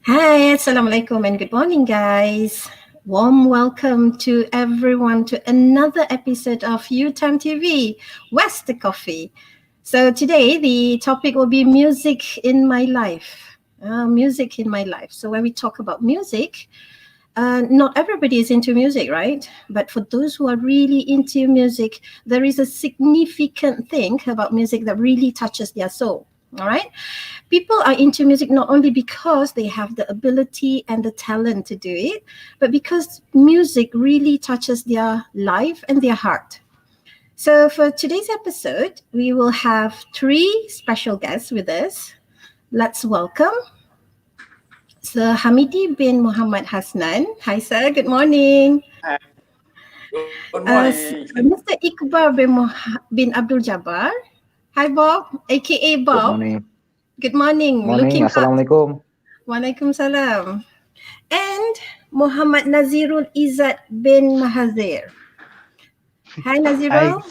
Hi, Assalamualaikum and good morning, guys. Warm welcome to everyone to another episode of UTime TV, West the Coffee. So today the topic will be music in my life. Music in my life. So when we talk about music, not everybody is into music, right? But for those who are really into music, there is a significant thing about music that really touches their soul. All right. People are into music not only because they have the ability and the talent to do it, but because music really touches their life and their heart. So for today's episode, we will have three special guests with us. Let's welcome Sir Hamidi bin Muhammad Hasnan. Hi, sir. Good morning. Good morning. Mr. Iqbal bin Abdul Jabbar. Hi, Bob, aka Bob. Good morning. Good morning. Morning, Looking hot. Assalamualaikum. Waalaikumsalam. And Muhammad Nazirul Izzat bin Mahazir. Hi, Hi, Nazirul.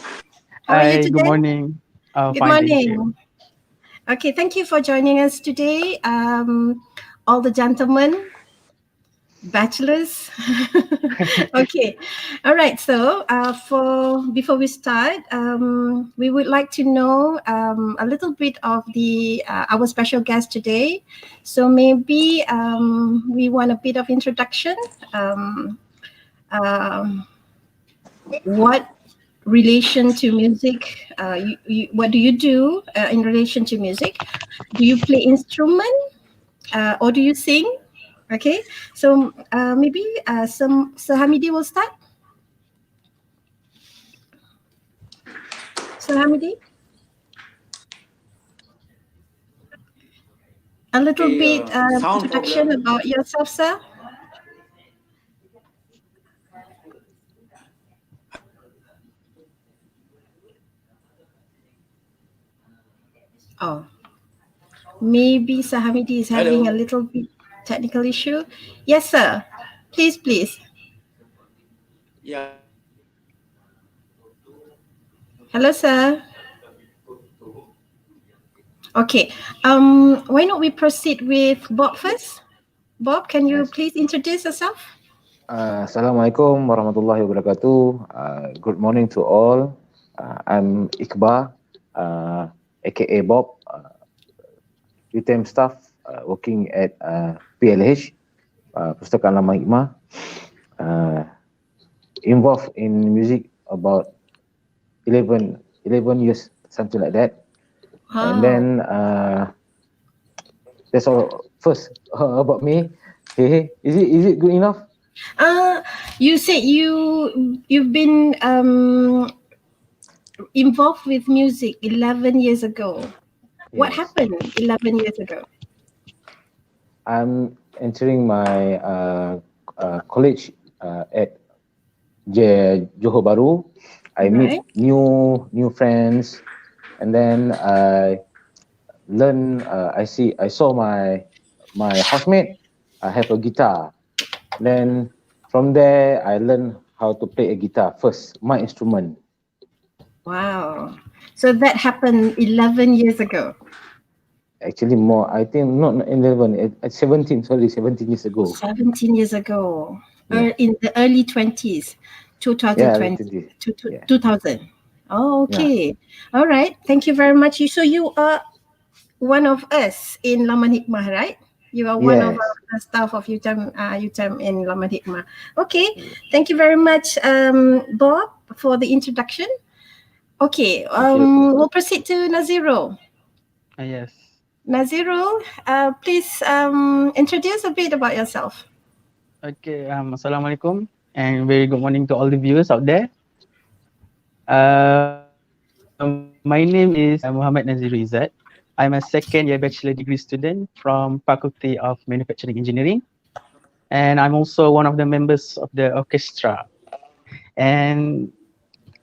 How are you hi, good today? morning. Good Fine, thank you. morning. Okay, thank you for joining us today. All the gentlemen, bachelors. Okay, all right. So, for before we start, we would like to know a little bit of the our special guest today. So maybe we want a bit of introduction. Um, um, what relation to music? What do you do in relation to music? Do you play instrument or do you sing? Okay, so maybe some Sir Hamidi will start. Sir Hamidi, a little Okay, bit sound introduction problem. about yourself, sir. Oh, maybe Sir Hamidi is having a Hello. little bit technical issue. Yes, sir. Please, please. Yeah. Hello, sir. Okay. Why not we proceed with Bob first? Bob, can you Yes. please introduce yourself? Assalamualaikum warahmatullahi wabarakatuh. Good morning to all. I'm Iqbal, aka Bob, UTM staff working at PLH, Pustakaan Lama Hikmah. Involved in music about 11 years, something like that. And Wow. then that's all. First about me. Hey, is it good enough? You said you've been involved with music 11 years ago. What Yes. happened 11 years ago? I'm entering my college at Johor Bahru. I meet Right. new friends, and then I learn. I saw my housemate have a guitar. Then from there, I learned how to play a guitar first, my instrument. Wow. So that happened 11 years ago. Actually, more. I think not 11, at 17. Sorry, 17 years ago. 17 years ago. Yeah, In the early 20s, yeah, 2020 20. to Yeah, 2000. Oh, yeah. okay. All right. Thank you very much. So you are one of us in Laman Hikmah, right? You are one of Yes. the staff of UTM in Laman Hikmah. Okay. Thank you very much, Bob, for the introduction. Okay. Thank you. We'll proceed to Nazirul. Yes. Nazirul, please introduce a bit about yourself. Okay. Assalamualaikum and very good morning to all the viewers out there. My name is Muhammad Nazir Izzat. I'm a second year bachelor degree student from Faculty of Manufacturing Engineering, and I'm also one of the members of the orchestra. And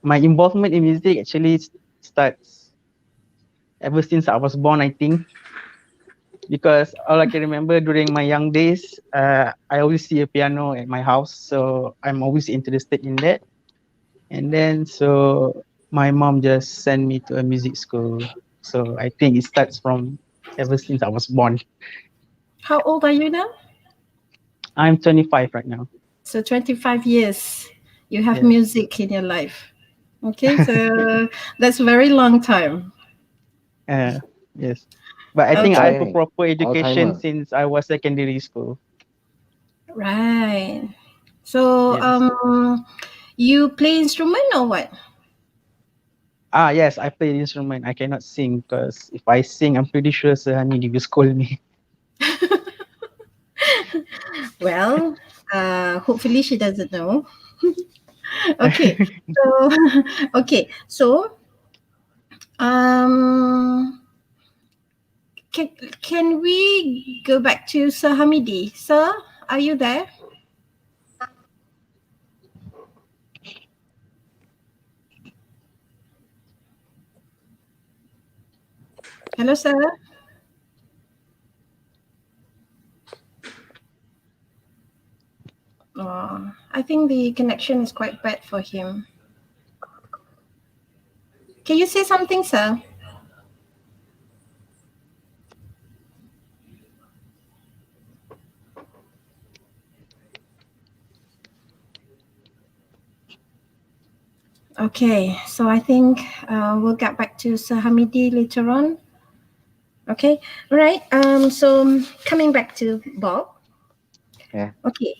my involvement in music actually starts ever since I was born, I think. Because all I can remember during my young days, I always see a piano at my house, so I'm always interested in that. And then so my mom just sent me to a music school. So I think it starts from ever since I was born. How old are you now? I'm 25 right now. So 25 years you have Yes. music in your life. Okay, so that's a very long time. Yes. But I think I have Okay, a Tiring. proper education Alzheimer. since I was secondary school. right. So Yes. you play instrument or what? Yes, I play the instrument. I cannot sing because if I sing, I'm pretty sure Sir Hamidi will scold me. Well, hopefully she doesn't know. Okay, so okay, so um, can can we go back to Sir Hamidi? Sir, are you there? Hello, sir. I think the connection is quite bad for him. Can you say something, sir? Okay, so I think we'll get back to Sir Hamidi later on. Okay, right. So coming back to Bob. Yeah. Okay,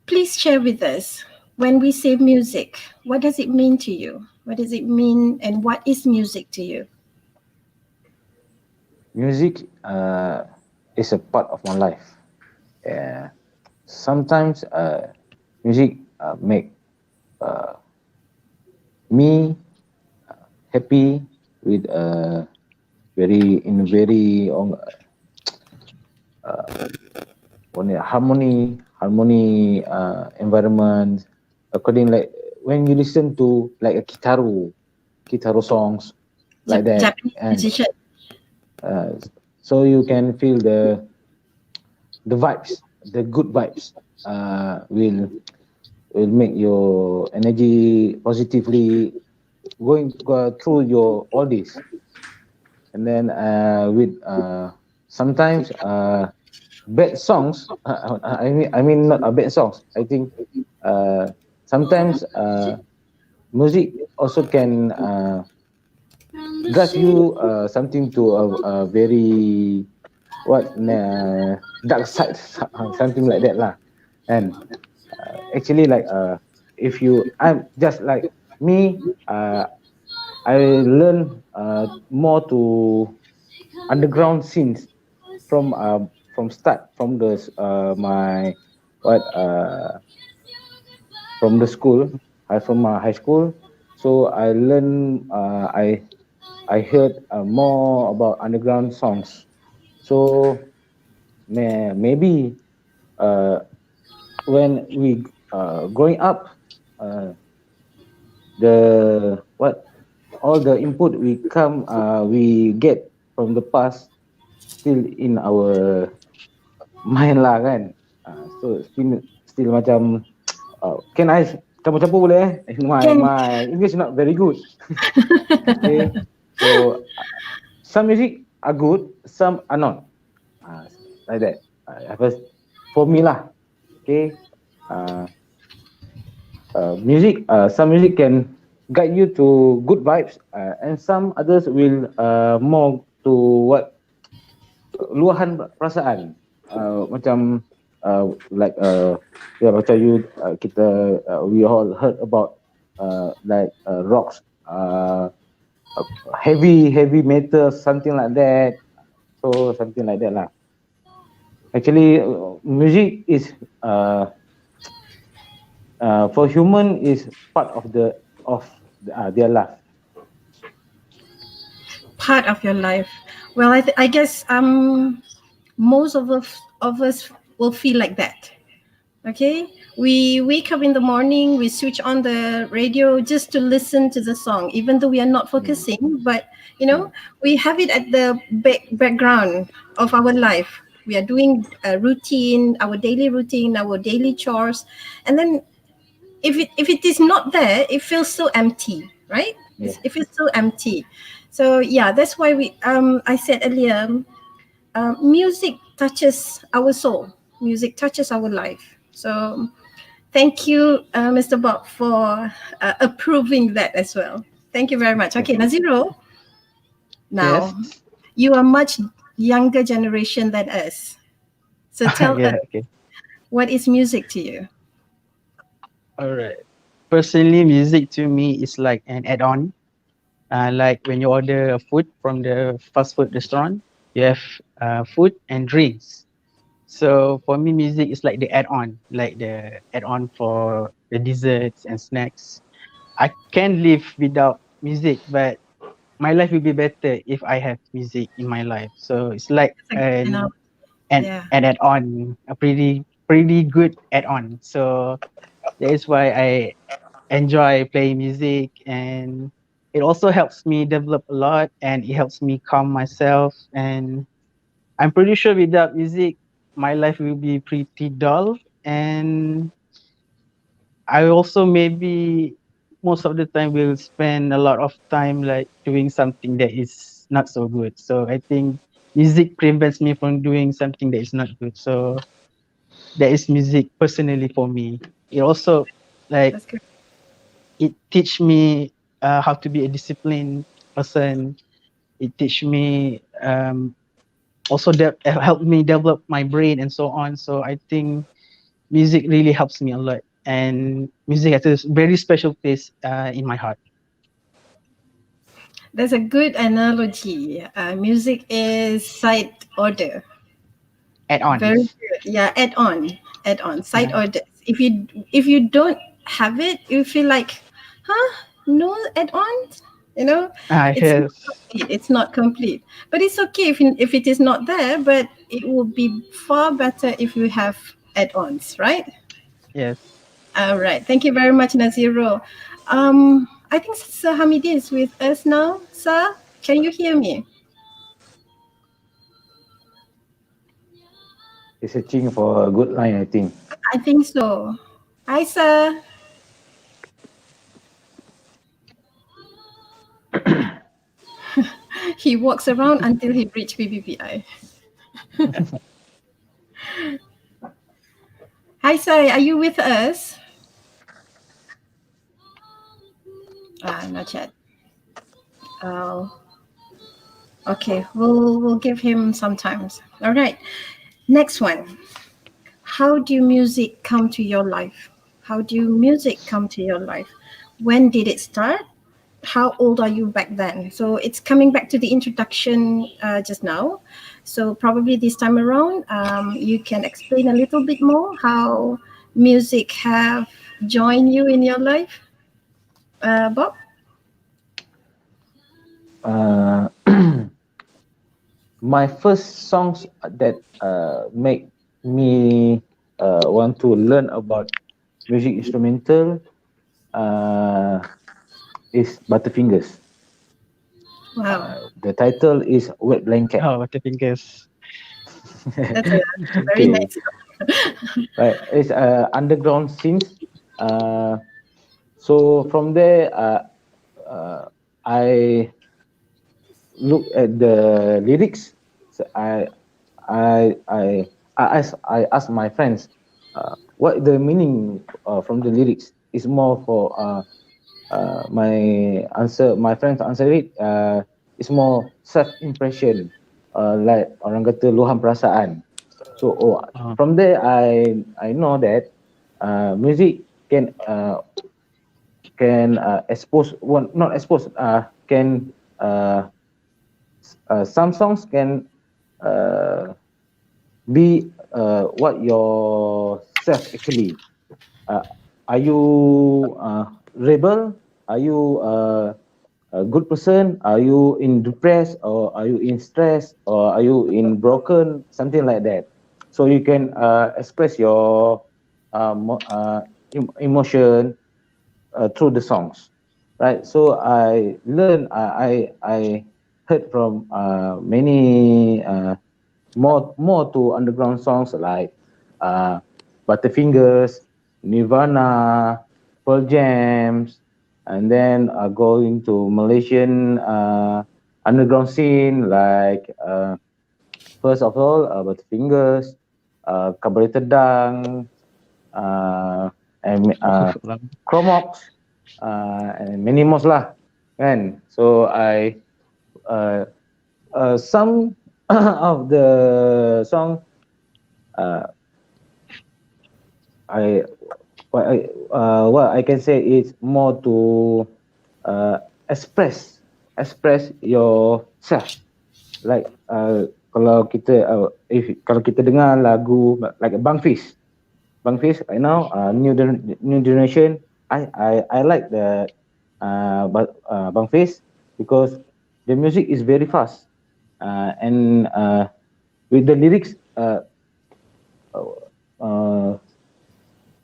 please share with us, when we say music, what does it mean to you? What does it mean, and what is music to you? Music is a part of my life. Yeah. Sometimes music make me happy with very harmony environment. According like when you listen to like a kitaru songs like that, Japanese and musician. so you can feel the vibes, the good vibes will make your energy positively going through your all this. And then with sometimes bad songs. I mean not bad songs. I think sometimes music also can drive you something to a very dark side, something like that lah. And actually like if you I'm just like me, I learn more to underground scenes from start from the my what from the school, from my high school. So I learn I heard more about underground songs. So maybe uh, when we growing up, the what all the input we get from the past still in our mind lah kan. So still macam can I campur-campur boleh my English not very good. Okay, so some music are good, some are not, like that. For me lah. Okay, music some music can guide you to good vibes, and some others will more to what luahan perasaan, macam like macam kita we all heard about like rocks, heavy metal, something like that. So something like that lah. Actually music is for human is part of their life. Part of your life. Well, I guess most of us will feel like that. Okay, we wake up in the morning, we switch on the radio just to listen to the song, even though we are not focusing, but we have it at the background of our life. We are doing a routine, our daily routine, our daily chores, and then if it is not there, it feels so empty, right? Yeah. It feels so empty. So yeah, that's why I said earlier, music touches our soul. Music touches our life. So thank you, Mr. Bob, for approving that as well. Thank you very much. Okay, Naziro. Now, Yes. you are much younger generation than us. So tell Yeah, us, okay. what is music to you? All right. Personally, music to me is like an add-on. Like when you order a food from the fast food restaurant, you have food and drinks. So for me, music is like the add-on, like the add-on for the desserts and snacks. I can't live without music, but my life will be better if I have music in my life. So it's like an Yeah. add-on, a pretty good add-on. So that is why I enjoy playing music, and it also helps me develop a lot, and it helps me calm myself. And I'm pretty sure without music, my life will be pretty dull. And I also maybe most of the time will spend a lot of time like doing something that is not so good. So I think music prevents me from doing something that is not good. So that is music personally for me. It also like That's good. it teach me how to be a disciplined person. It teach me also help me develop my brain and so on. So I think music really helps me a lot, and music has a very special place in my heart. That's a good analogy. Music is side order. Very Add-ons. good. Yeah, add on, side Yeah. orders. If you don't have it, you feel like, huh? No add ons. You know, it's not Yes. complete. It's not complete. But it's okay if it is not there. But it will be far better if you have add ons, right? Yes. All right. Thank you very much, Naziro. I think Sir Hamidi is with us now. Sir, can you hear me? He's searching for a good line, I think. I think so. Hi, sir. He walks around until he reach BBPI. Hi, sir. Are you with us? Not yet. Oh, okay. We'll give him some time. All right. Next one. How do music come to your life? How do music come to your life? When did it start? How old are you back then? So it's coming back to the introduction just now. So probably this time around, you can explain a little bit more how music have joined you in your life, Bob. Uh, my first songs that make me want to learn about music instrumental uh, is Butterfingers. Wow, The title is Wet Blanket. Oh, Butterfingers. that's a very Okay, nice. right. It's underground scenes. Uh, so from there, I look at the lyrics. So I ask my friends what the meaning from the lyrics is more for my friends answer it is more self impression, like orang kata luahan perasaan. So Oh, from there I know that music can expose one not expose can some songs can uh, be what your self actually. Uh, are you rebel? Are you a good person? Are you in depressed or are you in stress or are you in broken? Something like that. So you can express your emotion through the songs, right? So I learned, I heard from many more to underground songs like uh, Butterfingers, Nirvana, Pearl Jams, and then going to Malaysian underground scene like first of all Butterfingers, Carburetor Dang, and Chromox, and many more lah, kan? So uh, some of the song uh, I what I can say is more to uh, express yourself. Like kalau kita dengar lagu like Bang Fish right now new generation I like the Bang Fish because the music is very fast and with the lyrics uh,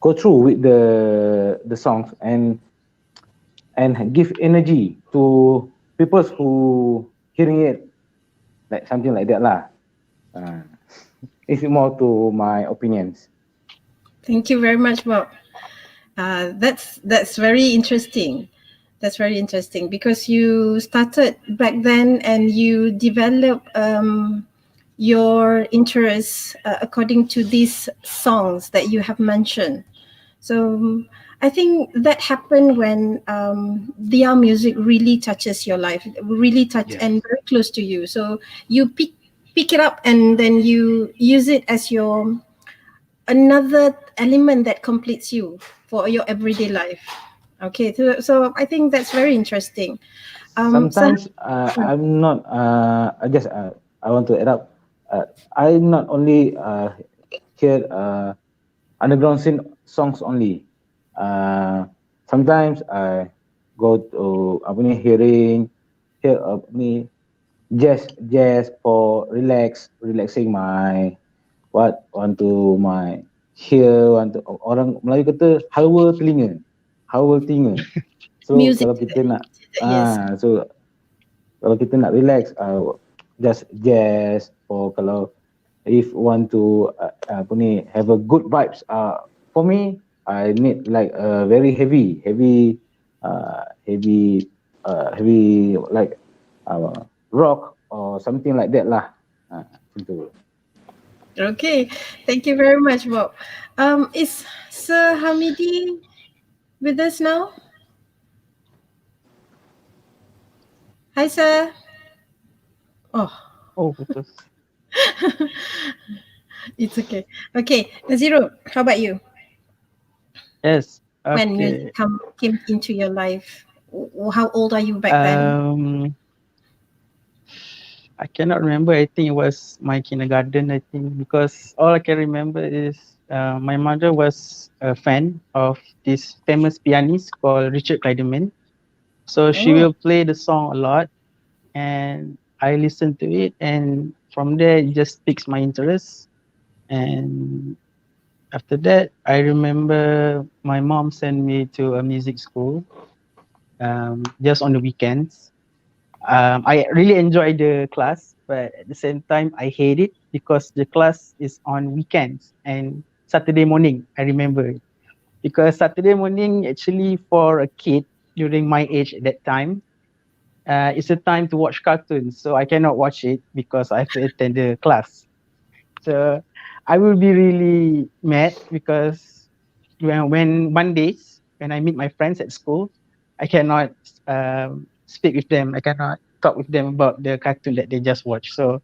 go through with the songs and give energy to people who hearing it like something like that lah. Uh, it's more to my opinions. Thank you very much, Bob. That's very interesting. That's very interesting because you started back then and you develop your interests according to these songs that you have mentioned. So I think that happened when their music really touches your life, really touch Yes. and very close to you. So you pick it up and then you use it as your another element that completes you for your everyday life. Okay, so I think that's very interesting. So Sometimes I'm not. I just I want to add up. I not only hear underground scene songs only. Sometimes I go to apa ni hear apa ni jazz for relaxing my what want to my hear want to orang Melayu kata hawa telinga. So music, kalau kita nak yes. so kalau kita nak relax just jazz or kalau if want to apa ni have a good vibes for me I need like a very heavy like rock or something like that lah. Gitu. Okay, thank you very much, Bob. Is Sir Hamidi with us now? Hi, sir. Oh, Oh, betul. it's okay. Okay, Nazirul, how about you? Yes. When Okay. music came into your life, how old are you back then? I cannot remember. I think it was my kindergarten. I think because all I can remember is my mother was a fan of this famous pianist called Richard Clayderman. So she Oh. will play the song a lot, and I listen to it, and from there it just piques my interest. And after that, I remember my mom sent me to a music school just on the weekends. I really enjoyed the class, but at the same time, I hate it because the class is on weekends and Saturday morning. I remember it. Because Saturday morning, actually, for a kid during my age at that time, it's a time to watch cartoons. So I cannot watch it because I have to attend the class. So I will be really mad because when Mondays, when I meet my friends at school, I cannot speak with them. I cannot talk with them about the cartoon that they just watched. So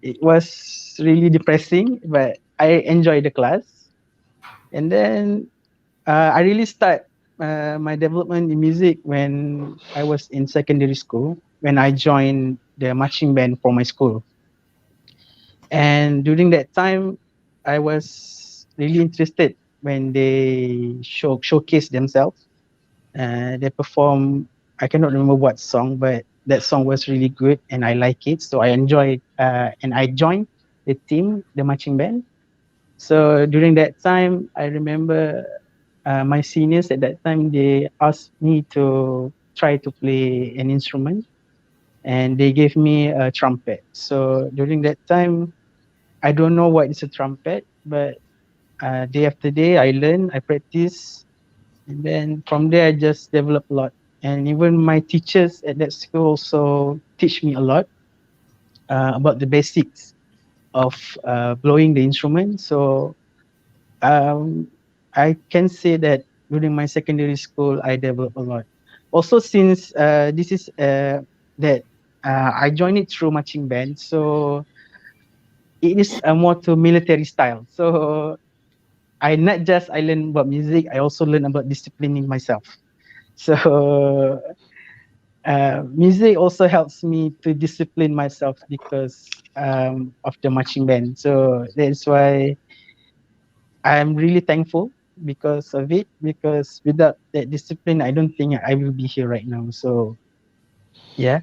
it was really depressing, but I enjoyed the class. And then I really start my development in music when I was in secondary school, when I joined the marching band for my school. And during that time, I was really interested when they showcase themselves. They perform. I cannot remember what song, but that song was really good, and I like it. So I enjoyed, and I joined the team, the marching band. So during that time, I remember my seniors at that time they asked me to try to play an instrument, and they gave me a trumpet. So during that time, I don't know what is a trumpet, but day after day, I learn, I practice, and then from there, I just develop a lot. And even my teachers at that school also teach me a lot about the basics of blowing the instrument. So I can say that during my secondary school, I developed a lot. Also, since this is that I joined it through marching band, so it is a more to military style. So I not just I learn about music, I also learn about disciplining myself. So music also helps me to discipline myself because of the marching band. So that's why I'm really thankful because of it. Because without that discipline, I don't think I will be here right now. So yeah.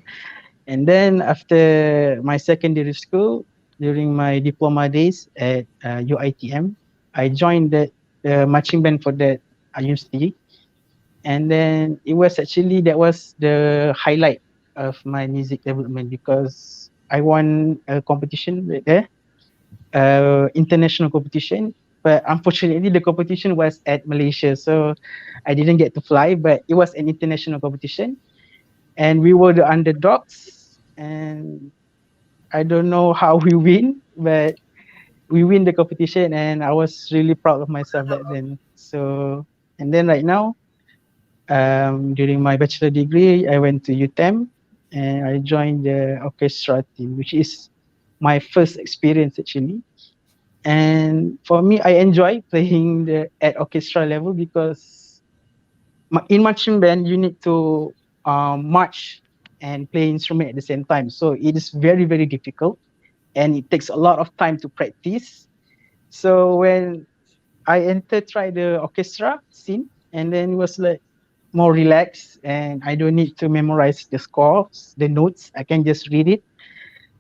And then after my secondary school, during my diploma days at UITM, I joined the marching band for that university. And then it was actually, that was the highlight of my music development because I won a competition there, international competition but unfortunately the competition was at Malaysia, so I didn't get to fly. But it was an international competition, and we were the underdogs. And I don't know how we win, but we win the competition, and I was really proud of myself back then. So, and then right now, during my bachelor degree, I went to UTEM and I joined the orchestra team, which is my first experience actually. And for me, I enjoy playing at orchestra level because in marching band you need to march and play instrument at the same time. So it is very very difficult, and it takes a lot of time to practice. So when I try the orchestra scene, and then it was like more relaxed, and I don't need to memorize the scores, the notes. I can just read it.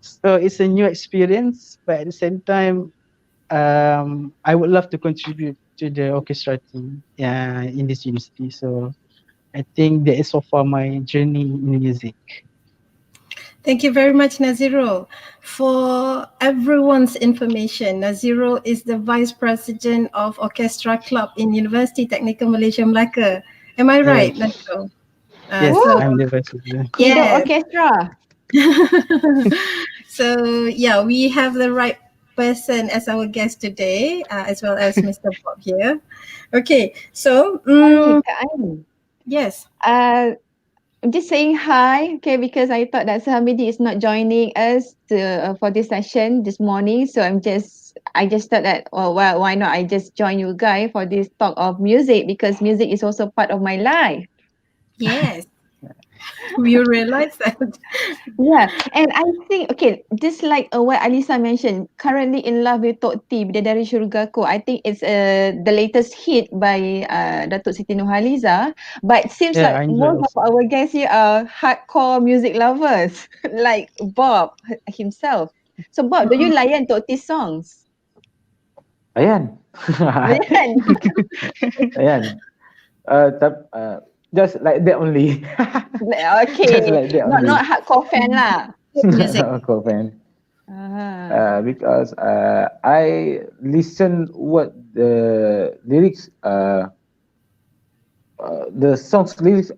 So it's a new experience, but at the same time, I would love to contribute to the orchestra team in this university. So I think that is so far my journey in music. Thank you very much, Nazirul. For everyone's information, Nazirul is the Vice President of Orchestra Club in University Technical Malaysia Melaka. Am I right, Yes. Nazirul? Yes, So, I'm the vice president. Kudo yes. Orchestra. So, yeah, we have the right person as our guest today, as well as Mr. Bob here. Okay, so, Hi, Kak Ain. yes. I'm just saying hi, okay, because I thought that Sahamidi is not joining us for this session this morning. So I just thought that, oh, well, why not I just join you guys for this talk of music, because music is also part of my life. Yes. You realize that? Yeah, and I think, okay, just like what Alisa mentioned, currently in love with Tok T, Bidadari Syurgaku. I think it's the latest hit by Datuk Siti Nurhaliza. But it seems Yeah, I like enjoy most of also. our guests here are hardcore music lovers, like Bob himself. So Bob, do you layan Tok T songs? Ayan. Layan. Ayan. Just like that only. Okay, Just like that only. not hardcore fan lah. Music. Hardcore fan. Ah. Because I listen what the lyrics the songs lyrics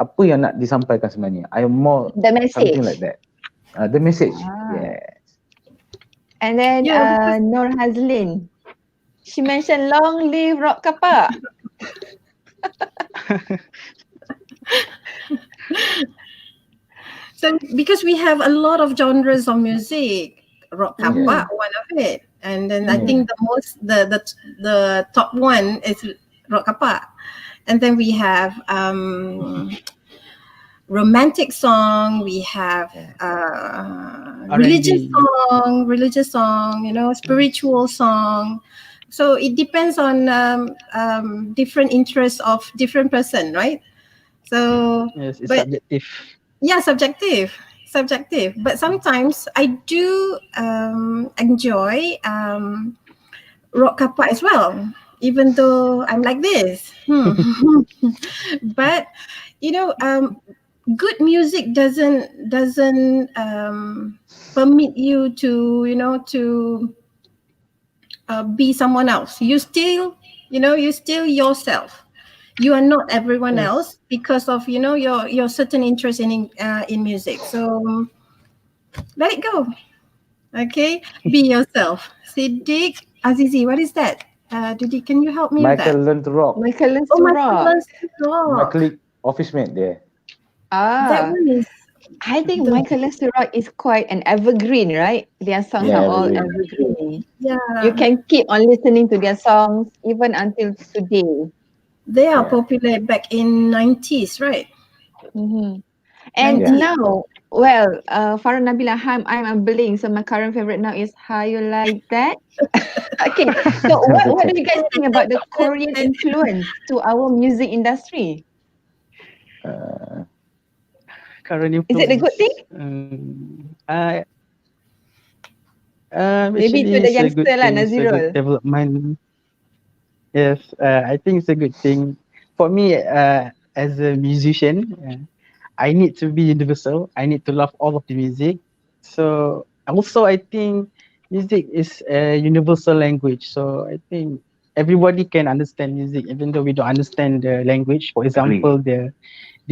apa yang nak disampaikan sebenarnya. I am more The message. something like that. The message. Ah. Yes. And then Yeah, Nur Hazlin, she mentioned long live Rock Kapak. So because we have a lot of genres of music, rock kapak, one of it, and then I think the top one is rock kapak, and then we have romantic song, we have religious song, you know, spiritual song. So it depends on different interests of different person, right? So Yes, it's but subjective. yeah, subjective, but sometimes I do enjoy rock kapak as well, even though I'm like this. But you know, good music doesn't permit you to, you know, to be someone else. You still yourself. You are not everyone else because of, you know, your certain interest in music. So let it go. Okay, be yourself. Siddiq Azizi, what is that? Didi, can you help me with Michael that? Learn to Rock. Michael Learns Oh, to Michael Rock. Learns to Rock. My colleague office mate there. That Ah, one is I think the- Michael Learns to Rock is quite an evergreen, right? Their songs Yeah, are all evergreen. evergreen. yeah. You can keep on listening to their songs even until today. They are Yeah. popular back in 90s, right? Mm-hmm. And Yeah. now, well, Farah Nabila, I'm Bling, so my current favorite now is How You Like That. Okay, so what do you guys think about the Korean influence to our music industry? Current Is it a good thing? Maybe Actually, to the it's a good youngster lah, thing. It's a Nazirul. good development. Yes, I think it's a good thing. For me, as a musician, I need to be universal. I need to love all of the music. So also, I think music is a universal language. So I think everybody can understand music, even though we don't understand the language. For example, the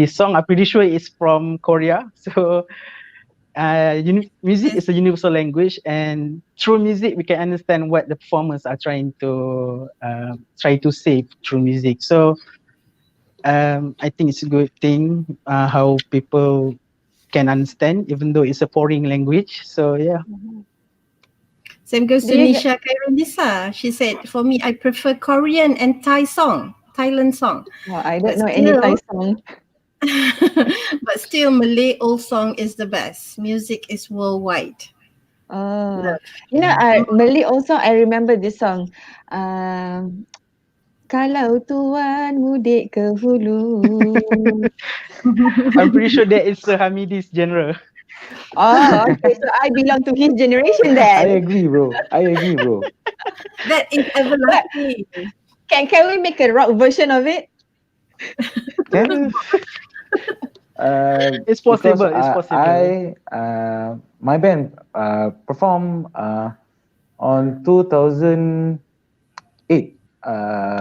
song I'm pretty sure is from Korea. So music is a universal language, and through music we can understand what the performers are trying to say through music. So I think it's a good thing how people can understand, even though it's a foreign language. So yeah. Same goes to Do you Nisha Kairunisa. She said, for me, I prefer Korean and Thailand song. Well, I don't But know any still, Thai song. but still, Malay old song is the best. Music is worldwide. Oh, Love. you know, Malay also, I remember this song. Kalau tuan mudik ke hulu. I'm pretty sure that is Hamidi's genre. Oh, okay. So I belong to his generation I then. agree, bro. That is everlasting. Can we make a rock version of it? Can It's because possible. It's possible. my band performed on 2008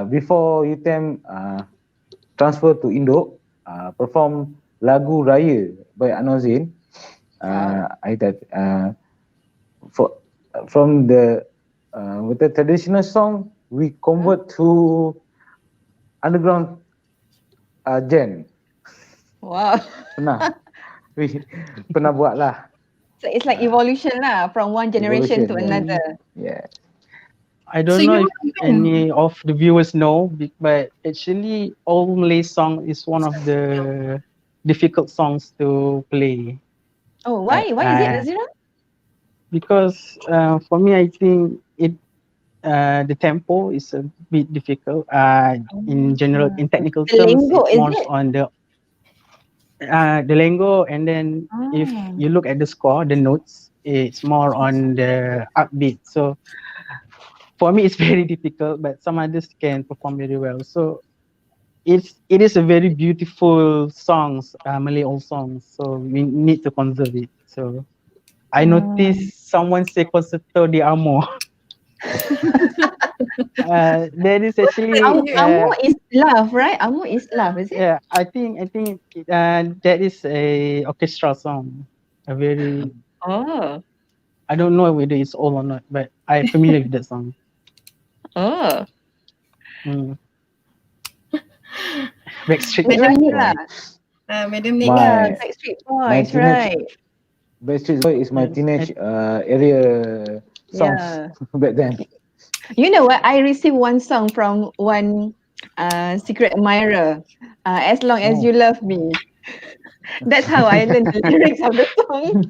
before UTM transfer to Indo, perform lagu Raya by Anwar Zain. From the with the traditional song we convert to underground gen. Wow. Pernah buat lah. So it's like evolution lah, from one generation to Evolution, another. Yeah. I don't So know you if any of the viewers know, but actually, All Malay Song is one of the difficult songs to play. Oh, why? Why is it, Nazira? Because for me, I think the tempo is a bit difficult. In general, in technical The terms, lingo, it's is more it? on the lingo, and then if you look at the score, the notes, it's more on the upbeat. So for me, it's very difficult, but some others can perform very well. So it is a very beautiful songs, Malay old songs. So we need to conserve it. So I noticed someone say Concerto de Amor. That is actually Amo is love, right? Amo is love, is it? yeah. I think that is a orchestra song. A very Oh. I don't know whether it's old or not, but I'm familiar with that song. Oh. Backstreet Madam Nick lah. Madam Nick. My Backstreet my Boys, teenage- right? Backstreet Boy is my teenage area songs Yeah. back then. You know what? I received one song from one secret admirer. As long as you love me. That's how I learned the lyrics of the song.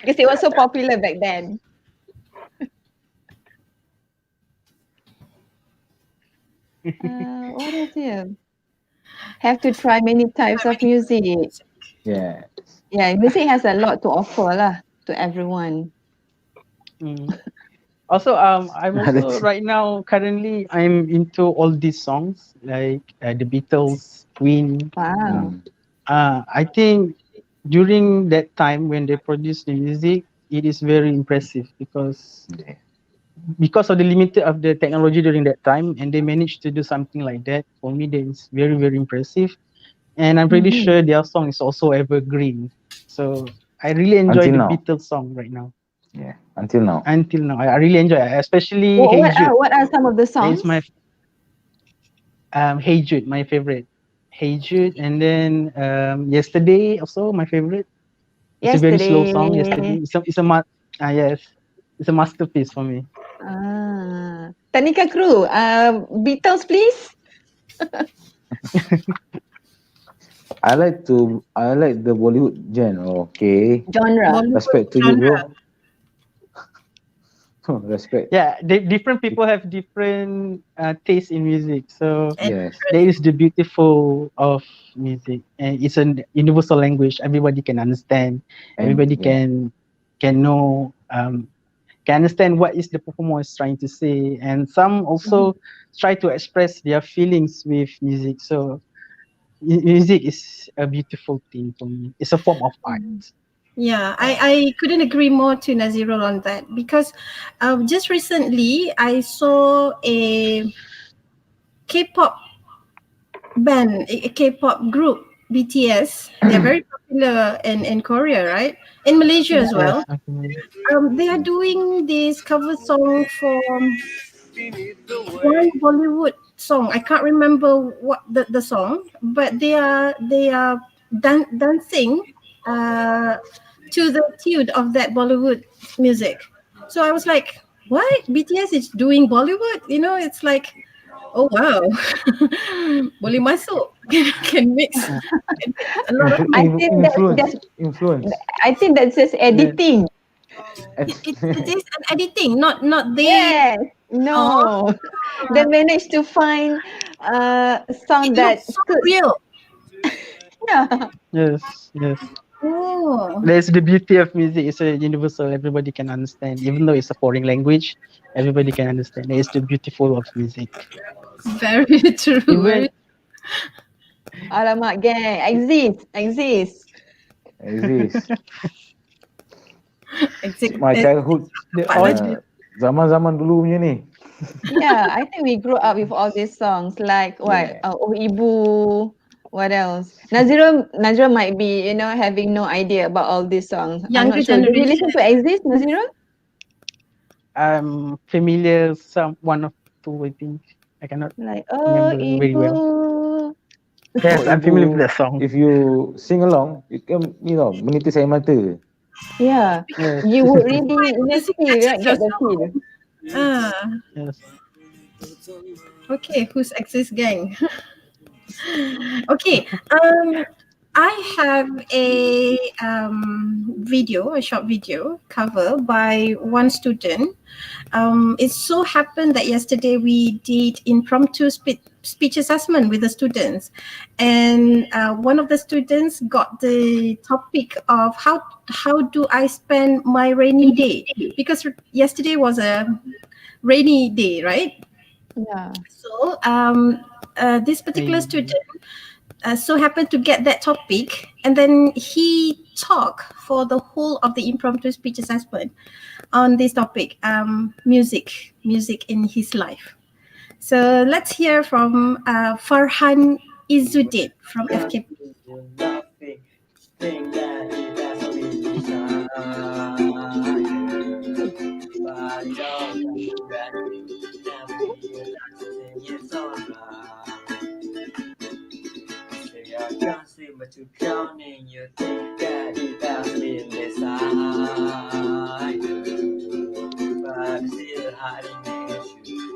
Because it was so popular back then. What is it? Have to try many types of music. Yeah. Yeah, music has a lot to offer lah to everyone. Also, I'm also right now currently I'm into all these songs like the Beatles, Queen. Wow. I think during that time when they produced the music, it is very impressive because of the limited of the technology during that time, and they managed to do something like that. For me, that is very, very impressive. And I'm pretty sure their song is also evergreen. So I really enjoy Until the now. Beatles song right now. Yeah. Until now. Until now, I really enjoy it, especially Hey Jude. What are some of the songs? It's my Hey Jude, my favorite. Hey Jude, and then Yesterday also my favorite. It's a very slow song. Yesterday, yes, it's a masterpiece for me. Tanika Crew, Beatles, please. I like the Bollywood genre. Okay. Genre. Respect to you, bro. Respect. Yeah, different people have different taste in music. So Yes. that is the beautiful of music, and it's a universal language. Everybody can understand. Everybody can know. Can understand what is the performer is trying to say, and some also try to express their feelings with music. So music is a beautiful thing for me. It's a form of art. Yeah, I couldn't agree more to Nazirul on that because just recently I saw a K-pop band, a K-pop group, BTS. They're very popular in Korea, right? In Malaysia as Yeah. well. Yes, okay. They are doing this cover song for one Bollywood song. I can't remember what the song, but they are dancing uh, to the tune of that Bollywood music. So I was like, what? BTS is doing Bollywood? You know, it's like, oh wow, boleh masuk, Yeah. can mix a lot of I think Influence, that's influence. I think that's just Yes. editing. it is an editing, not they. Yes. Oh, No. They managed to find a it song that looks so suits. real. Yeah. Yes. Yes. Oh, That's the beauty of music. It's a universal. Everybody can understand, even though it's a foreign language. Everybody can understand. It's the beautiful of music. very true. Even Very Alamak, gang. Exist. Exist. My exactly. childhood, the Pak Laju. audio. zaman-zaman dulu punya ni. Yeah, I think we grew up with all these songs like what? Yeah. Oh Ibu. What else? Nazira might be, having no idea about all these songs. I'm Younger not sure. Do you generation. listen to Exist, Nazira? I'm familiar some one of two. I think I cannot Like, oh remember very well. Ibu. Yes, Oh, I'm familiar with ibu, that song. if you sing along, you can, menitis air mata. Yeah. Yes. You would really, Music feel, touches right? your Get the soul. feel. Ah, Yes. okay. Who's Axis Gang? Okay. I have a video, a short video cover by one student. It so happened that yesterday we did impromptu speech assessment with the students, and one of the students got the topic of how do I spend my rainy day, because yesterday was a rainy day, right? Yeah. So this particular I, student so happened to get that topic, and then he talked for the whole of the impromptu speech assessment on this topic, music in his life. So let's hear from Farhan Izzuddin from FKP. Kasih batu kau ni you think that it has been decided. But still hiding issue.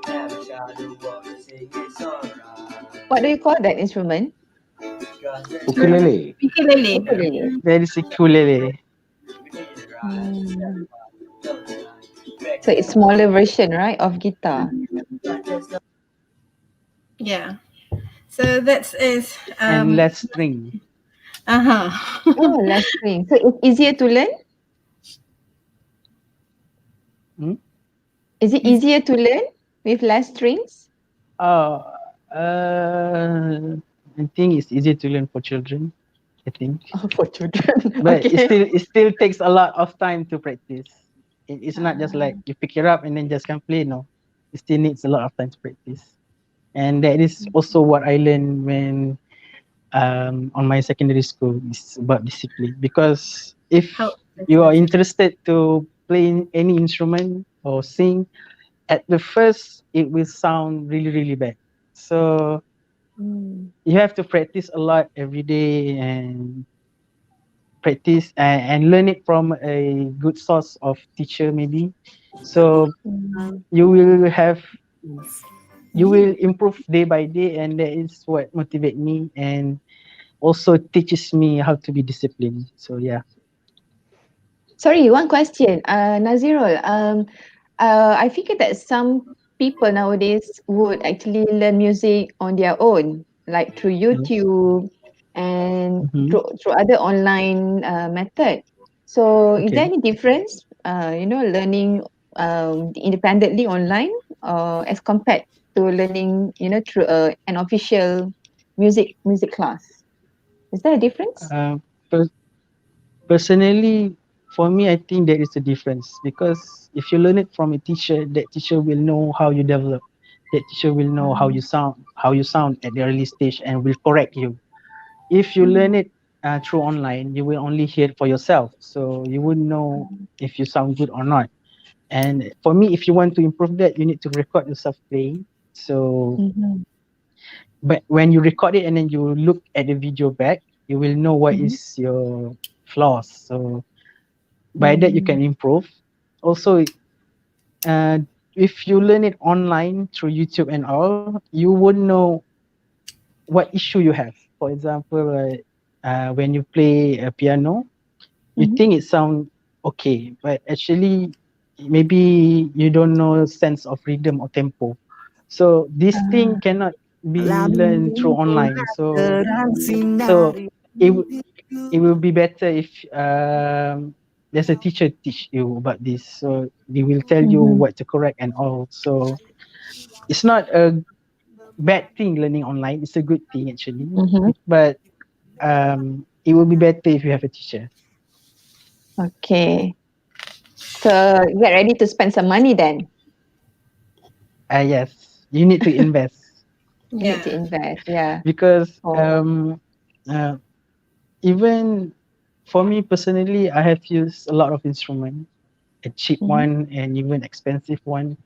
Never gotta walk and sing it's alright. What do you call that instrument? Ukulele. Ukulele. Ukulele. that is ukulele. So it's smaller version, right, of guitar. Yeah. So that is And less string. uh-huh. Oh, less string. So it's easier to learn? Is it easier to learn with less strings? Uh, I think it's easier to learn for children. I think, Oh, for children. but Okay. it still takes a lot of time to practice. It's not just like you pick it up and then just can play. No, it still needs a lot of time to practice, and that is also what I learned when on my secondary school. It's about discipline, because if How you are interested to play any instrument or sing, at the first it will sound really bad. So you have to practice a lot every day and practice and learn it from a good source of teacher maybe. So you will improve day by day, and that is what motivate me and also teaches me how to be disciplined. So yeah. Sorry, one question. Nazirul, I figure that some people nowadays would actually learn music on their own, like through YouTube and Mhm. through other online method. So is there Okay. any difference, learning independently online as compared to learning, through an official music class? Is there a difference? Per- Personally, for me, I think there is a difference because if you learn it from a teacher, that teacher will know how you develop. That teacher will know how you sound at the early stage, and will correct you. If you learn it through online, you will only hear it for yourself, so you wouldn't know if you sound good or not. And for me, if you want to improve that, you need to record yourself playing. So, Mm-hmm. but when you record it and then you look at the video back, you will know what Mhm. is your flaws. So by that you can improve. Also, uh, if you learn it online through YouTube and all, you won't know what issue you have. For example, when you play a piano, you Mhm. think it sound okay, but actually maybe you don't know sense of rhythm or tempo. So this thing cannot be learned through online. So it it will be better if there's a teacher teach you about this, so they will tell you Mhm. what to correct and all. So it's not a bad thing learning online, it's a good thing actually, Mhm. but it will be better if you have a teacher. Okay. So get ready to spend some money then. Yes, you need to invest You need to Yeah. invest. Yeah. because Oh. uh, even for me personally, I have used a lot of instruments, a cheap Mhm. one and even expensive one.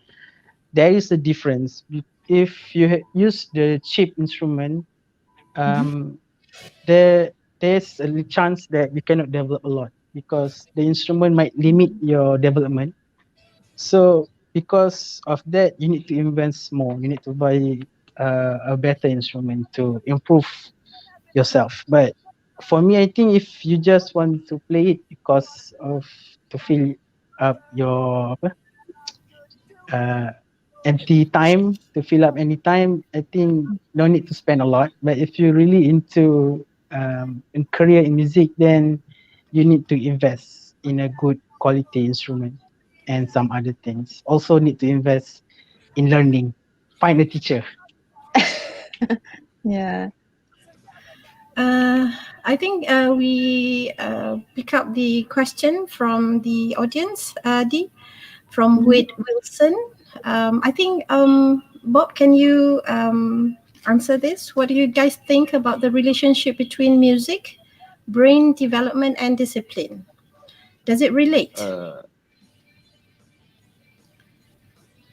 There is a difference. If you use the cheap instrument, Mhm. um, there's a chance that you cannot develop a lot because the instrument might limit your development. So because of that, you need to invest more. You need to buy a better instrument to improve yourself. But for me, I think if you just want to play it because of to fill up your apa, uh, empty time, to fill up any time, I think no need to spend a lot. But if you're really into in career in music, then you need to invest in a good quality instrument and some other things. Also need to invest in learning. Find a teacher. Yeah. Uh, I think we pick up the question from the audience, Dee, from Mhm. Wade Wilson. I think, Bob, can you answer this? What do you guys think about the relationship between music, brain development, and discipline? Does it relate? Uh,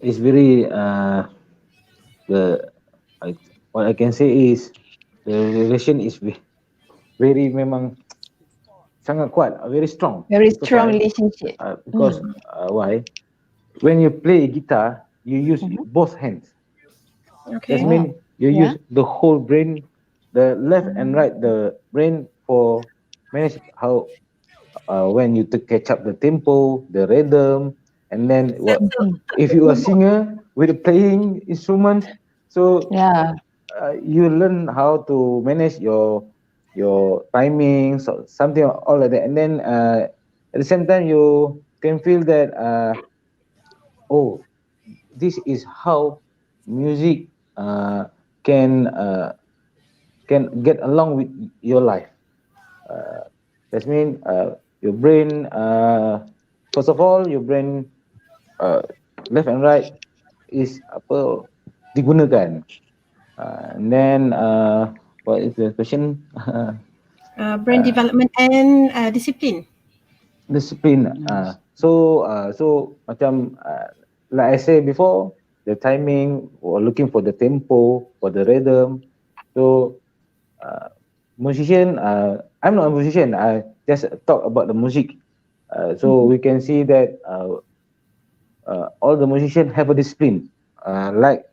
it's very the I, what I can say is the relation is very memang sangat kuat, very strong. Very Because strong why? relationship. Because why? When you play guitar, you use Mhm. both hands. That Okay. Oh. means you Yeah. use the whole brain, the left and right, the brain for manage how when you to catch up the tempo, the rhythm, and then what Mhm. if you are a singer with playing instruments, so Yeah. you learn how to manage your timing, so something all like that, and then at the same time you can feel that oh, this is how music uh, can uh, can get along with your life. Uh, that means your brain, first of all, your brain uh, left and right is apa digunakan. And then what is the question? Brain development and discipline. Discipline. Yes. So macam like I say before, the timing or looking for the tempo, for the rhythm. So musician, I'm not a musician. I just talk about the music. So Mhm. we can see that all the musicians have a discipline. Like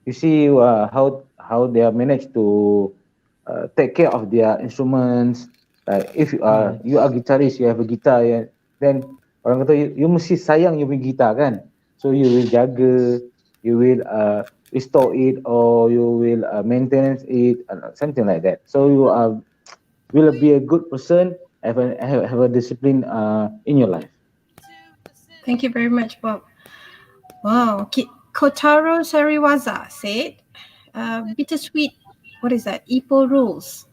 you see how they are managed to take care of their instruments. Like if you are Yes. guitarist, you have a guitar, ya, then orang kata you mesti sayang you punya guitar kan. So you will jaga, you will restore it, or you will maintenance it, something like that. So you are will be a good person, have a discipline in your life. Thank you very much, Bob. Wow. Kotaro Sariwaza said, bittersweet, what is that? Ipo rules.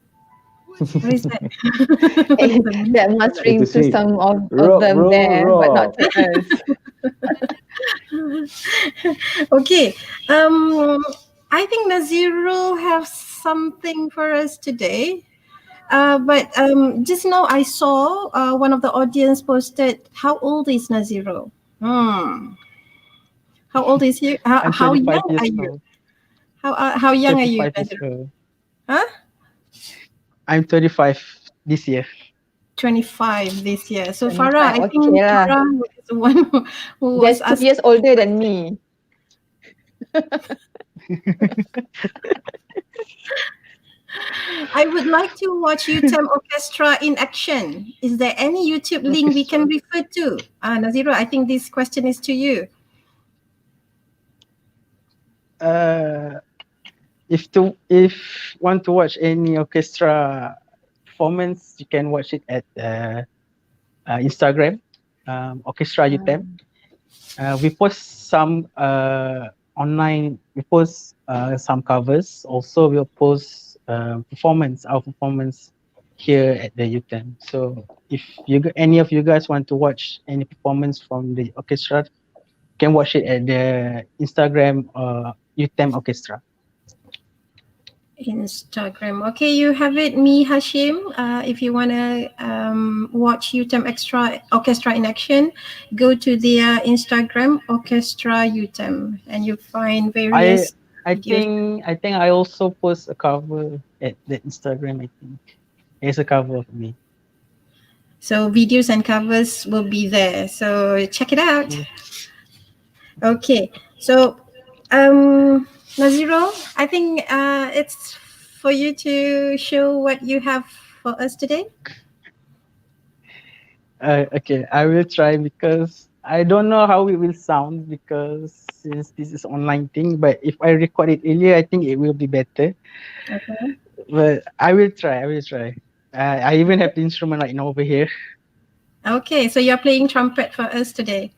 What is that? What is the meaning? That must Need ring to to sleep. some of Rock, them roll, there, but not rock. to us. Okay. I think Nazirul have something for us today. But just now I saw one of the audience posted, how old is Nazirul? How old is you? I'm How 25 young years are you? old. How young are you, 35 years Nazirul? old. Huh? I'm 35 this year. 25 this year. So 25, Farah, I think okay lah. Farah is the one who was Just 2 asking. years older than me. I would like to watch UTEM Orchestra in action. Is there any YouTube link we can refer to? Nazirul, I think this question is to you. If want to watch any orchestra performance, you can watch it at Instagram, Orchestra UTEM. We post some online. We post some covers. Also, we'll post our performance here at the UTEM. So, if any of you guys want to watch any performance from the orchestra, you can watch it at the Instagram UTEM Orchestra. Instagram. Okay, you have it, me Hashim. If you want to watch UTEM Orchestra in action, go to their Instagram, Orchestra UTEM, and you find various. I videos. think I also post a cover at the Instagram. I think there's a cover of me. So videos and covers will be there. So check it out. Okay. So Nazirul, I think it's for you to show what you have for us today. Okay, I will try because I don't know how it will sound because since this is online thing. But if I record it earlier, I think it will be better. Okay. But I will try. I even have the instrument right now over here. Okay, so you're playing trumpet for us today.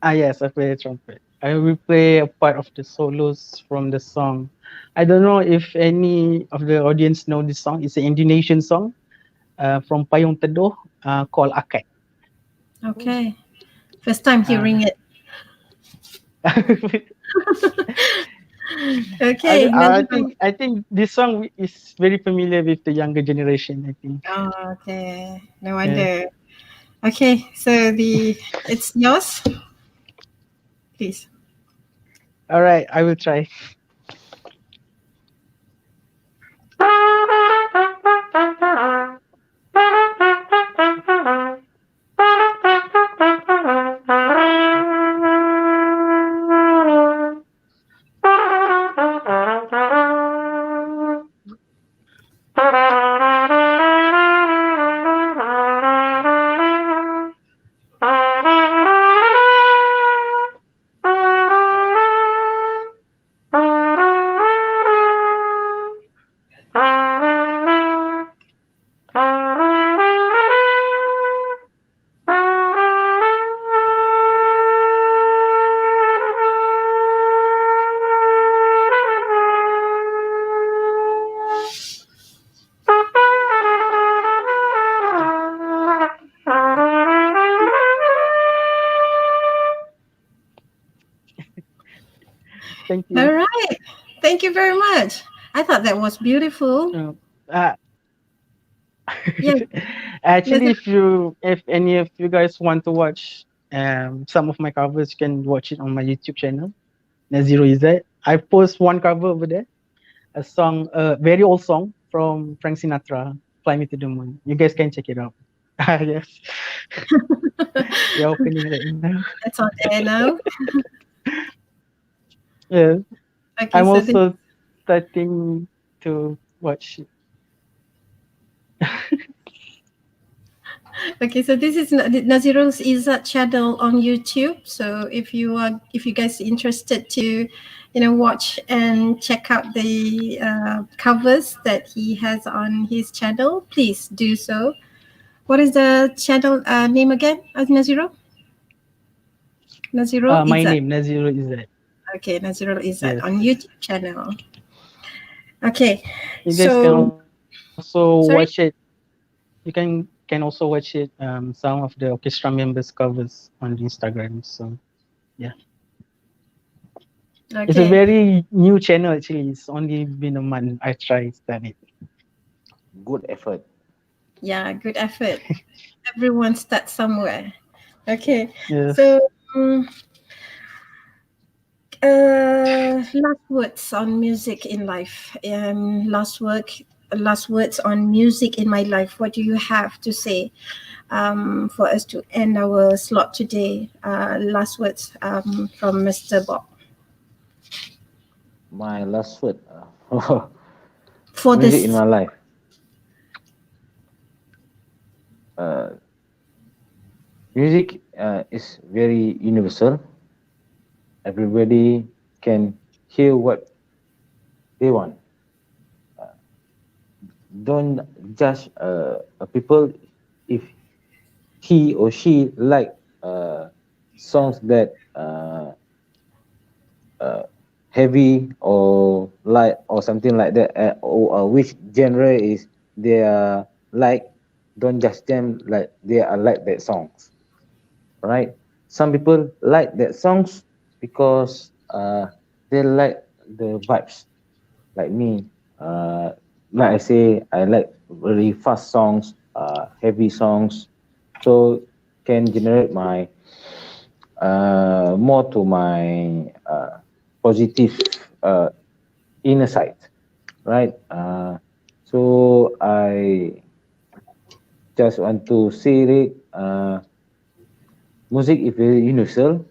Yes, I play the trumpet. I will play a part of the solos from the song. I don't know if any of the audience know this song. It's an Indonesian song from Payung Teduh called Akad. Okay. First time hearing it. Okay. I think this song is very familiar with the younger generation, I think. Oh, okay. No wonder. Okay, so it's yours. Please. All right, I will try. Thank you. All right. Thank you very much. I thought that was beautiful. Yeah. Actually, if any of you guys want to watch some of my covers, you can watch it on my YouTube channel, Nazirul Izzat. I post one cover over there, a song, a very old song from Frank Sinatra, "Fly Me to the Moon." You guys can check it out. Yes. You're opening right now. That's on there now. Yeah. Okay, I'm so also starting to watch it. Okay, so this is Nazirul Izzat channel on YouTube. So if you guys interested to, watch and check out the covers that he has on his channel, please do so. What is the channel name again of Nazirul? Nazirul My Izzat. name, Nazirul Izzat. Okay, Nazirul Izzat Yes. on YouTube channel. Okay, You guys so can also Sorry? watch it. You can also watch it. Some of the orchestra members covers on the Instagram. So yeah, it's a Okay. very new channel actually. It's only been a month. I tried start it. Good effort. Yeah, good effort. Everyone starts somewhere. Okay. Yes. So, last words on music in life. Last words on music in my life. What do you have to say for us to end our slot today? Last words from Mr. Bob My last word. for Music in this. my life. Uh, Music is very universal. Everybody can hear what they want. Don't judge a people if he or she like songs that uh, heavy or light or something like that, or which genre is they are like. Don't judge them like they are like that songs, right? Some people like that songs because they like the vibes. Like me, uh, like I say, I like very fast songs, heavy songs, so can generate my more to my positive uh, inner side, right? So I just want to say it. Music is very universal,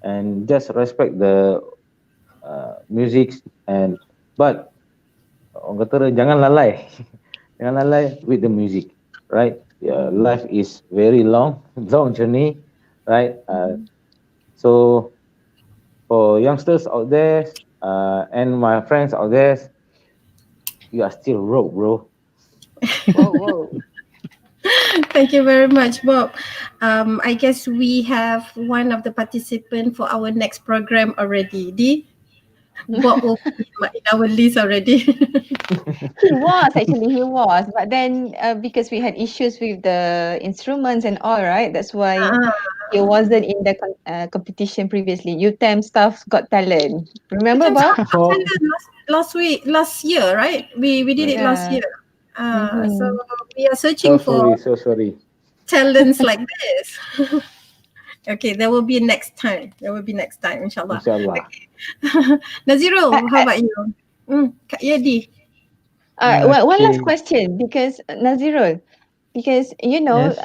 and just respect the music, and but orang kata jangan lalai. Jangan lalai with the music, right? Yeah, life is very long, long journey, right? So for youngsters out there and my friends out there, you are still broke, bro. Whoa, whoa. Thank you very much, Bob. I guess we have one of the participants for our next program already. Bob will be in our list already. He was, but then because we had issues with the instruments and all, right? That's why Ah, he wasn't in the competition previously. UTEM Staff Got Talent. you Remember, can start Bob? Oh, last year, right? We did it Right. last Yeah. year. So Mm-hmm. we are So searching for sorry, so sorry. talents like this. Okay, there will be next time. There will be next time, inshallah. Inshallah. Okay. Nazirul, how I, about you? Kak Yedi. one last okay. question because Nazirul, because Yes.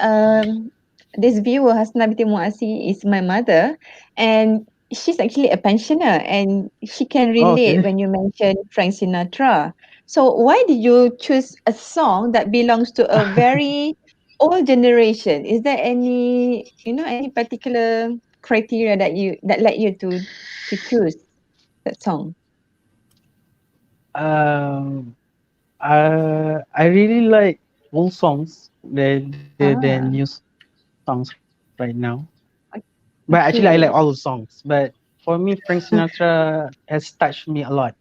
this viewer Hasna binti Muasi is my mother, and she's actually a pensioner, and she can Oh, relate okay. when you mention Frank Sinatra. So why did you choose a song that belongs to a very old generation? Is there any particular criteria that led you to choose that song? Um, I really like old songs than new Ah, songs right now. But actually, I like okay. all the songs. But for me, Frank Sinatra has touched me a lot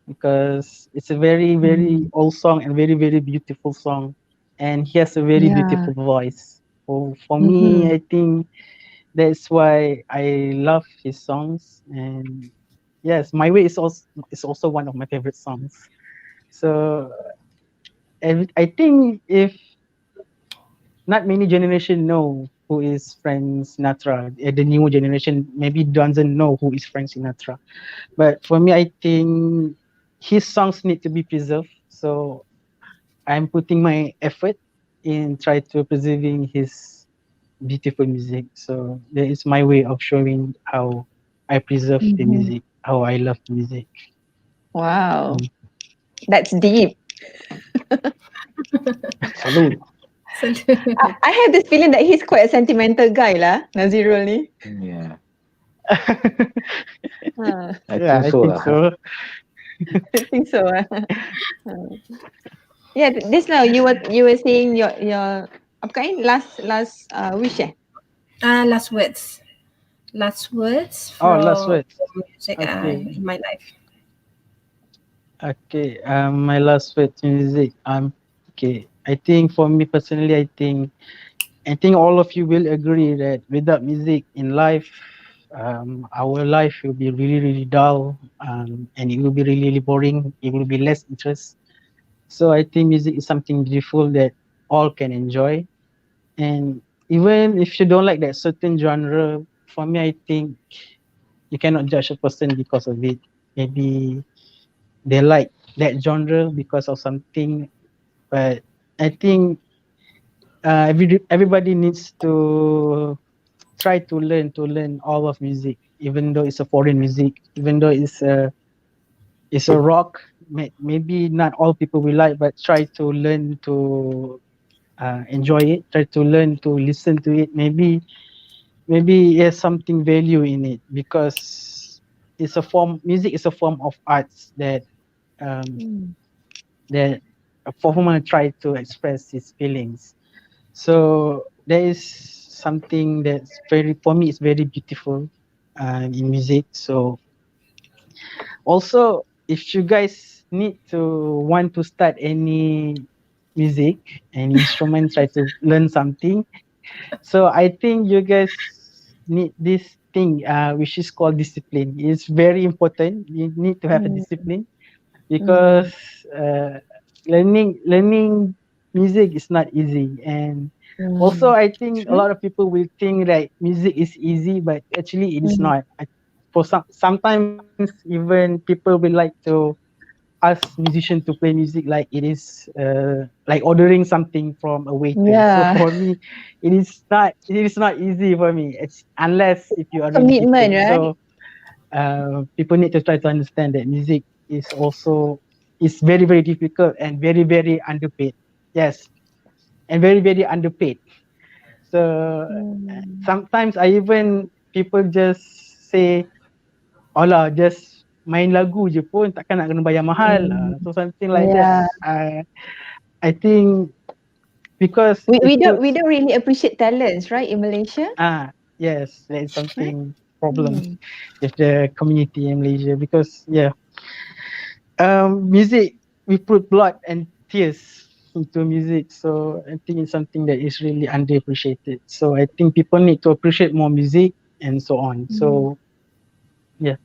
because it's a very, very Mm, old song and very, very beautiful song. And he has a very yeah. beautiful voice. So for me, Mm-hmm. I think that's why I love his songs. And yes, My Way is also one of my favorite songs. So I think if not many generation know who is Frank Sinatra, the new generation maybe doesn't know who is Frank Sinatra. But for me, I think his songs need to be preserved. So I'm putting my effort in try to preserving his beautiful music. So that is my way of showing how I preserve the Mm-hmm. music, how I love music. Wow, Mm. that's deep. Salute. I have this feeling that he's quite a sentimental guy lah, Nazirul ni. Yeah, Uh, I Yeah, think I so think lah. so. I think so. Uh, yeah, this now you were saying your apa kain last wish eh? Last words. Last words Oh, last from words. music Okay. in my life. Okay. My last word to music. Okay, I think for me personally, I think all of you will agree that without music in life, our life will be really, really dull, and it will be really, really boring. It will be less interest. So I think music is something beautiful that all can enjoy. And even if you don't like that certain genre, for me, I think you cannot judge a person because of it. Maybe they like that genre because of something, but I think everybody needs to try to learn all of music, even though it's a foreign music, even though it's a rock. Maybe not all people will like, but try to learn to enjoy it. Try to learn to listen to it. Maybe there's something value in it because it's a form. Music is a form of arts um, that a performer try to express his feelings. So there is something that's very, for me, it's very beautiful in music. So also, if you guys need to want to start any music and instrument, try to learn something. So I think you guys need this thing, which is called discipline. It's very important. You need to have a discipline because uh, learning music is not easy. And also I think a lot of people will think that music is easy, but actually it is not. For sometimes even people will like to ask musician to play music like it is like ordering something from a waiter. So Yeah. for me it is not easy for me. It's unless if you are really Commitment, gifted. right? So people need to try to understand that music is very, very difficult and very, very underpaid. Yes, and very, very underpaid. So sometimes I even people just say, "Alah, just main lagu je pun takkan nak kena bayar mahal." So something like that. Yeah. I think because We it we don't we puts don't really appreciate talents, right, in Malaysia? yes, there is Right? something problem with the community in Malaysia because music, we put blood and tears into music, so I think it's something that is really underappreciated. So I think people need to appreciate more music and so on. So yeah,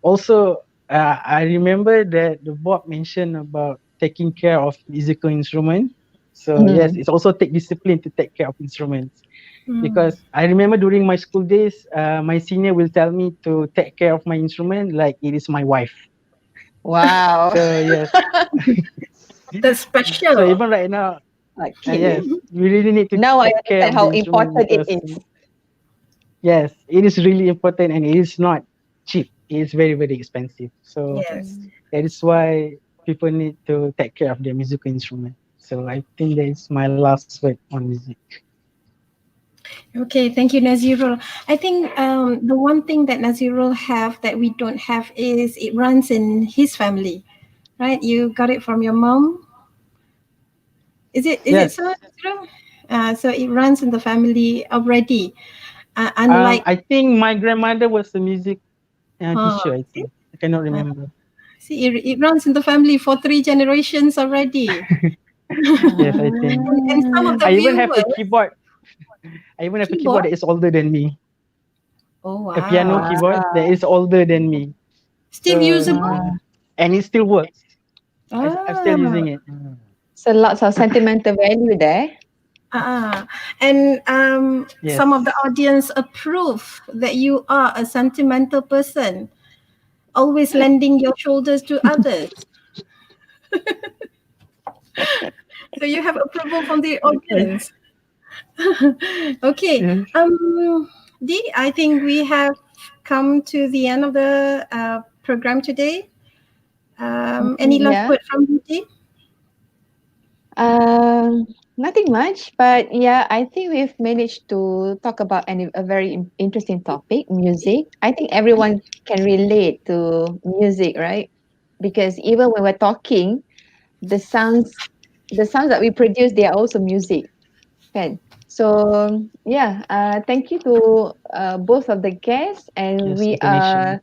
also I remember that the Bob mentioned about taking care of musical instrument. So yes, it's also take discipline to take care of instruments because I remember during my school days, my senior will tell me to take care of my instrument like it is my wife. Wow. So yes, That's so special. even right now, Okay. yes, we really need to Now I take care understand of the how instrument important it because is. yes, it is really important and it is not cheap. It is very, very expensive. So Yes. that is why people need to take care of their musical instrument. So I think that is my last word on music. Okay, thank you, Nazirul. I think the one thing that Nazirul have that we don't have is it runs in his family, right? You got it from your mom. Is it Yes. so, Nazirul? So it runs in the family already. Unlike, I think my grandmother was a music uh, teacher. I think I cannot remember. see, it runs in the family for 3 generations already. Yes, I think And some of the I even have a viewers, keyboard. I even have a keyboard. keyboard that is older than me. Oh A piano wow, keyboard that is older than me. still So usable. and it still works. I'm still Ah, using it. So lots of sentimental value there. and Yes. some of the audience approve that you are a sentimental person, always lending your shoulders to others. So you have approval from the audience. Okay. Yes. Dee, I think we have come to the end of the program today. Any last Yeah. word from you, Dee? Nothing much, but yeah, I think we've managed to talk about a very interesting topic, music. I think everyone can relate to music, right? Because even when we're talking, the sounds, the sounds that we produce, they are also music, kan? So yeah, thank you to both of the guests, and Yes, we are intonation.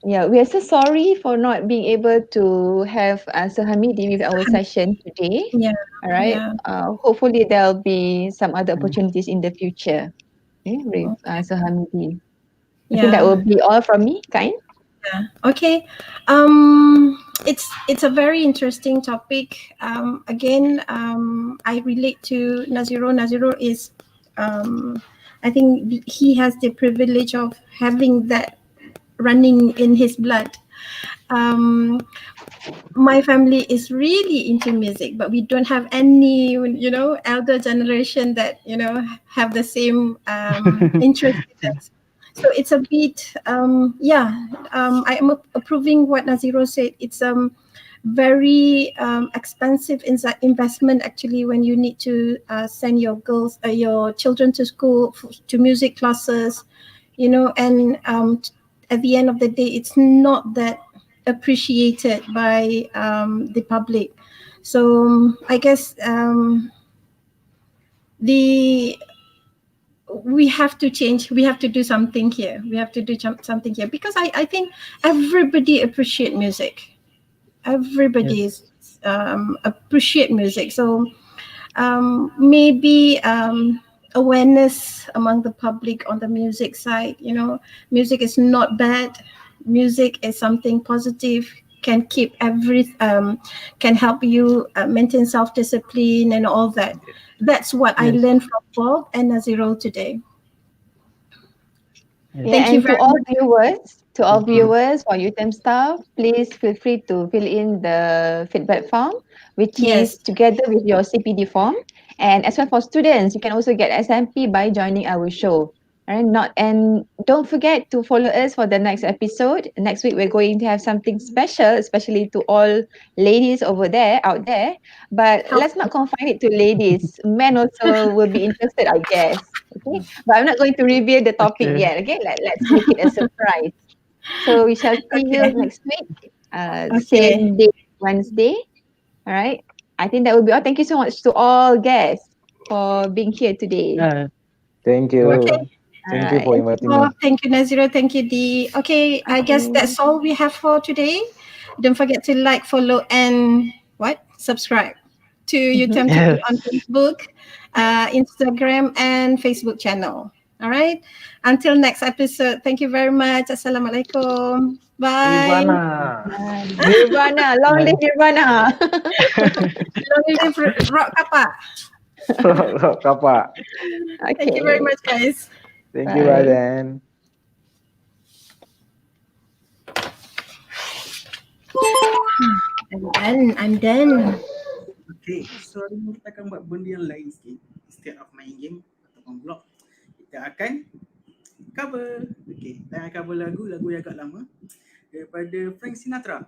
Yeah, we are so sorry for not being able to have Sir Hamidi with our session today. Yeah, All right. yeah. Hopefully there'll be some other opportunities in the future. Okay, with Sir Hamidi. I think that Yeah. will be all from me, Kain. Yeah. Okay. It's a very interesting topic. Again, I relate to Naziro. Naziro is, I think he has the privilege of having that running in his blood. Um, my family is really into music, but we don't have any, elder generation that have the same interest in it. So it's a bit, I am approving what Naziro said. It's very expensive investment actually when you need to send your children to school, to music classes, and at the end of the day, it's not that appreciated by the public. So I guess the we have to change. We have to do something here. We have to do something here because I think everybody appreciate music. Everybody Yes. is appreciate music. So maybe awareness among the public on the music side. Music is not bad. Music is something positive. Can keep can help you maintain self-discipline and all that. That's what I Yes. learned from Bob and Naziro today. Yes. Yeah, Thank you and very much. to all Thank you. viewers for UTM staff, please feel free to fill in the feedback form, which Yes. is together with your CPD form. And as well for students, you can also get SMP by joining our show. And don't forget to follow us for the next episode. Next week we're going to have something special, especially to all ladies out there. But let's not confine it to ladies. Men also will be interested, I guess. Okay, but I'm not going to reveal the topic Okay. yet. Okay, let's make it a surprise. So we shall see you Okay. next week. Okay. Same day, Wednesday. All right. I think that will be all. Thank you so much to all guests for being here today. Thank You're you. Okay. welcome. Thank All you right. for Thank you, inviting Bob. me. Thank you, Naziro. Thank you, Dee. Okay, I guess Okay. that's all we have for today. Don't forget to like, follow, and subscribe to Mhm. UTM TV on Yes. Facebook, Instagram, and Facebook channel. All right. Until next episode. Thank you very much. Assalamualaikum. Bye. Ivana. Nirvana, long Bye. live Nirvana. Long live Rock Kappa. Kapak. Thank you very Okay. much, guys. Thank you, Bye. Raden. I'm done. Okay, so hari ni kita akan buat benda yang lain sikit. Instead of main game ataupun blog, kita akan cover. Okay, kita akan cover lagu yang agak lama daripada Frank Sinatra.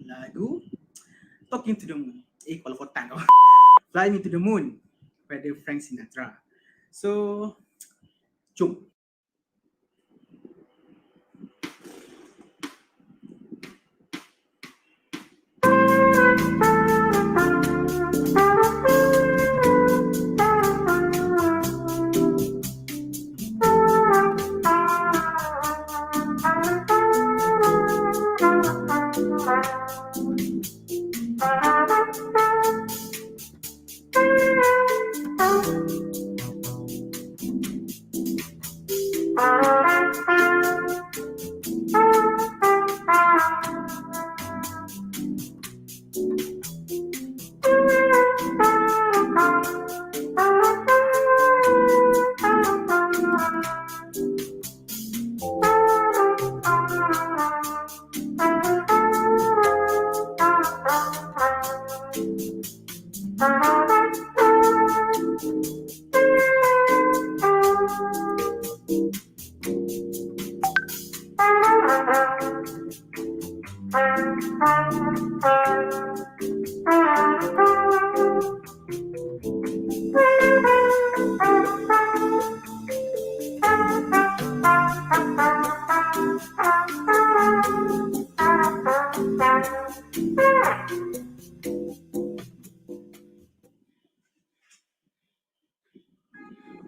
Lagu Talking to the Moon. Kalau kotak tau. Fly Me to the Moon daripada Frank Sinatra. So, jom.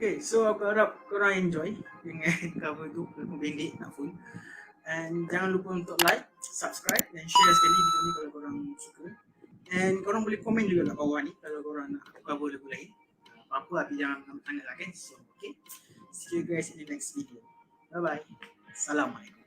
Okay, so aku harap korang enjoy dengan cover tu, lagu pendek tak full. And jangan lupa untuk like, subscribe dan share sekali video ni kalau korang suka. And korang boleh komen juga kat bawah ni kalau korang nak aku cover lagu lain. Apa-apa tapi jangan tanya lah kan. So, okay. See you guys in the next video. Bye bye. Assalamualaikum.